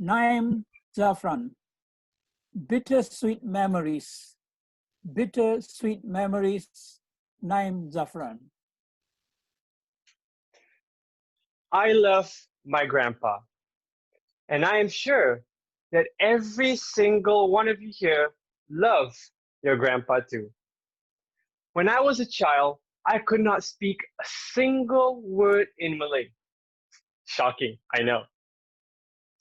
Naim Zafran, bittersweet memories. Bittersweet memories, Naim Zafran. I love my grandpa, and I am sure that every single one of you here love your grandpa too. When I was a child, I could not speak a single word in Malay. Shocking, I know.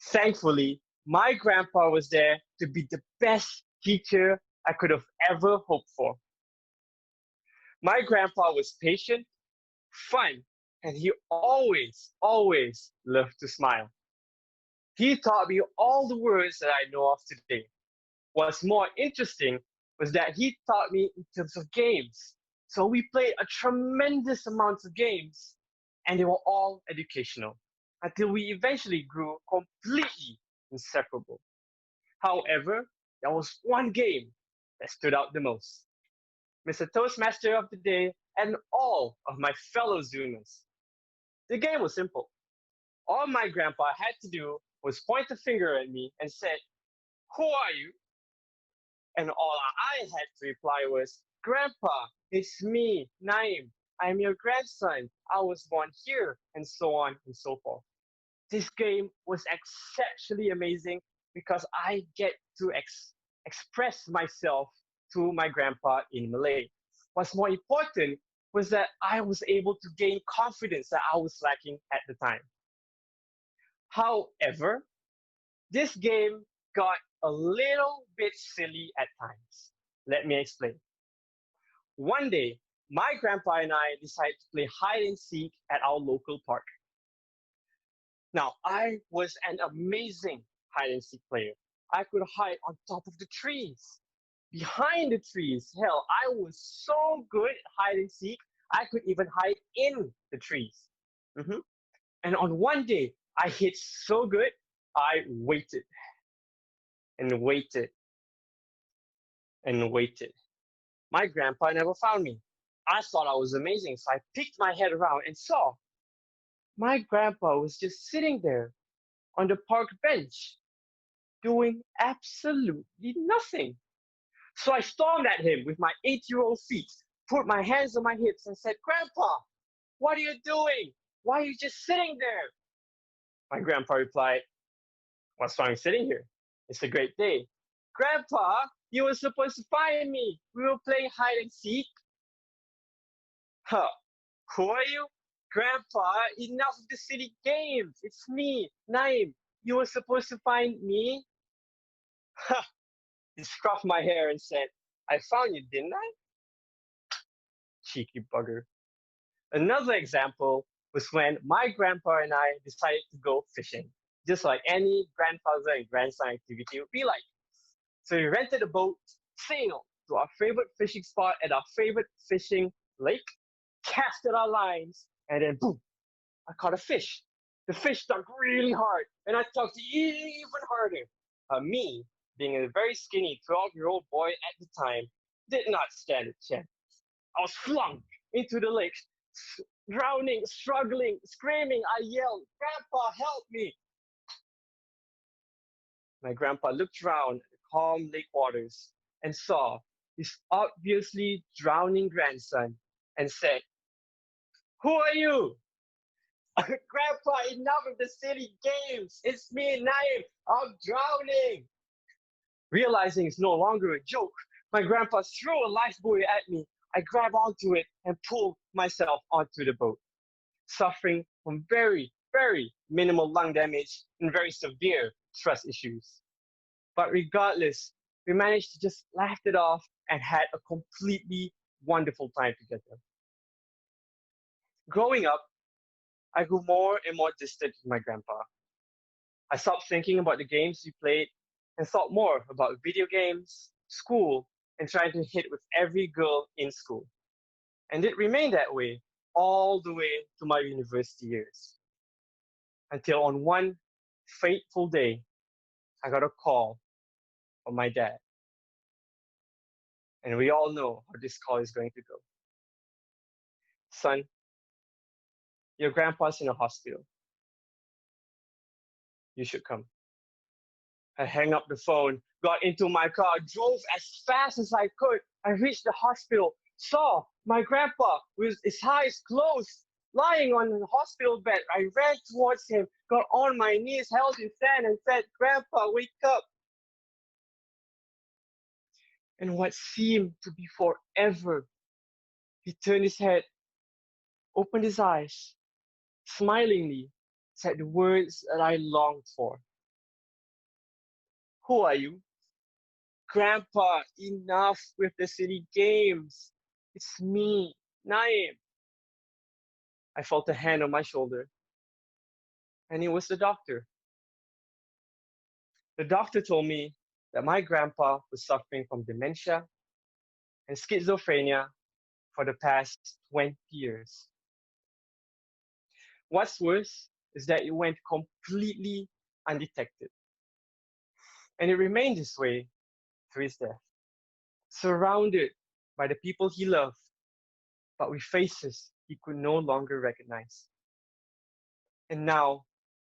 Thankfully, my grandpa was there to be the best teacher I could have ever hoped for. My grandpa was patient, fun, and he always loved to smile. He taught me all the words that I know of today. What's more interesting was that he taught me in terms of games. So we played a tremendous amount of games, and they were all educational until we eventually grew completely inseparable. However, there was one game that stood out the most. Mr. Toastmaster of the day and all of my fellow Zoomers. The game was simple. All my grandpa had to do was point a finger at me and said, "Who are you?" And all I had to reply was, "Grandpa, it's me, Naim. I'm your grandson. I was born here," and so on and so forth. This game was exceptionally amazing because I get to express myself to my grandpa in Malay. What's more important was that I was able to gain confidence that I was lacking at the time. However, this game got a little bit silly at times. Let me explain. One day, my grandpa and I decided to play hide and seek at our local park. Now, I was an amazing hide and seek player. I could hide on top of the trees, behind the trees. Hell, I was so good at hide and seek, I could even hide in the trees. Mhm. And on one day, I hit so good, I waited and waited and waited. My grandpa never found me. I thought I was amazing, so I peeked my head around and saw my grandpa was just sitting there on the park bench, doing absolutely nothing. So I stormed at him with my 8-year-old feet, put my hands on my hips, and said, "Grandpa, what are you doing? Why are you just sitting there?" My grandpa replied, "What's wrong sitting here? It's a great day." "Grandpa, you were supposed to find me. We were playing hide and seek." "Huh, who are you?" "Grandpa, enough of the silly games. It's me, Naim. You were supposed to find me." Ha! He scruffed my hair and said, "I found you, didn't I?" Cheeky bugger. Another example was when my grandpa and I decided to go fishing, just like any grandfather and grandson activity would be like. So we rented a boat, sailed to our favorite fishing spot at our favorite fishing lake, casted our lines, and then boom, I caught a fish. The fish tugged really hard, and I tugged even harder. Me, being a very skinny 12-year-old boy at the time, did not stand a chance. I was flung into the lake, drowning, struggling, screaming. I yelled, "Grandpa, help me!" My grandpa looked around at the calm lake waters and saw his obviously drowning grandson and said, "Who are you?" "Grandpa, enough of the silly games. It's me, Naim. I'm drowning." Realizing it's no longer a joke, my grandpa threw a lifebuoy at me. I grabbed onto it and pulled myself onto the boat, suffering from very minimal lung damage and very severe stress issues. But regardless, we managed to just laugh it off and had a completely wonderful time together. Growing up, I grew more and more distant with my grandpa. I stopped thinking about the games we played and thought more about video games, school, and trying to hit with every girl in school. And it remained that way all the way to my university years. Until on one fateful day, I got a call from my dad. And we all know how this call is going to go. "Son, your grandpa's in a hospital. You should come." I hung up the phone, got into my car, drove as fast as I could. I reached the hospital, saw my grandpa with his eyes closed, lying on the hospital bed. I ran towards him, got on my knees, held his hand, and said, "Grandpa, wake up." And what seemed to be forever, he turned his head, opened his eyes, smilingly said the words that I longed for. "Who are you?" "Grandpa, enough with the silly games. It's me, Naim." I felt a hand on my shoulder, and it was the doctor. The doctor told me that my grandpa was suffering from dementia and schizophrenia for the past 20 years. What's worse is that it went completely undetected, and it remained this way through his death, surrounded by the people he loved, but with faces he could no longer recognize. And now,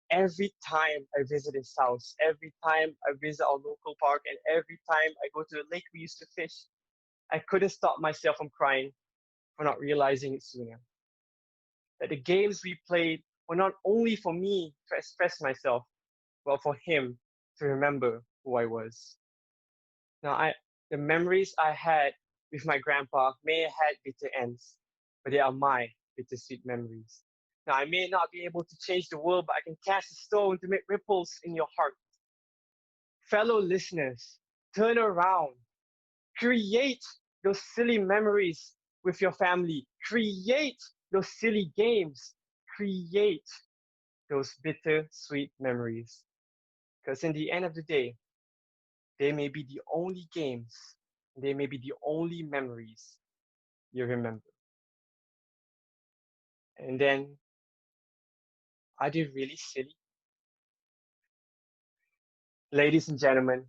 every time I visit his house, every time I visit our local park, and every time I go to the lake we used to fish, I couldn't stop myself from crying for not realizing it sooner. That the games we played were not only for me to express myself, but for him to remember who I was. Now, the memories I had with my grandpa may have had bitter ends, but they are my bittersweet memories. Now, I may not be able to change the world, but I can cast a stone to make ripples in your heart. Fellow listeners, turn around. Create those silly memories with your family. Create those silly games. Create those bitter, sweet memories. Because in the end of the day, they may be the only games, they may be the only memories you remember. And then, are they really silly? Ladies and gentlemen,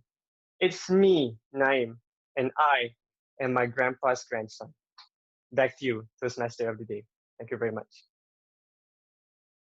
it's me, Naim, and I am my grandpa's grandson. Back to you, Toastmaster of the Day. Thank you very much.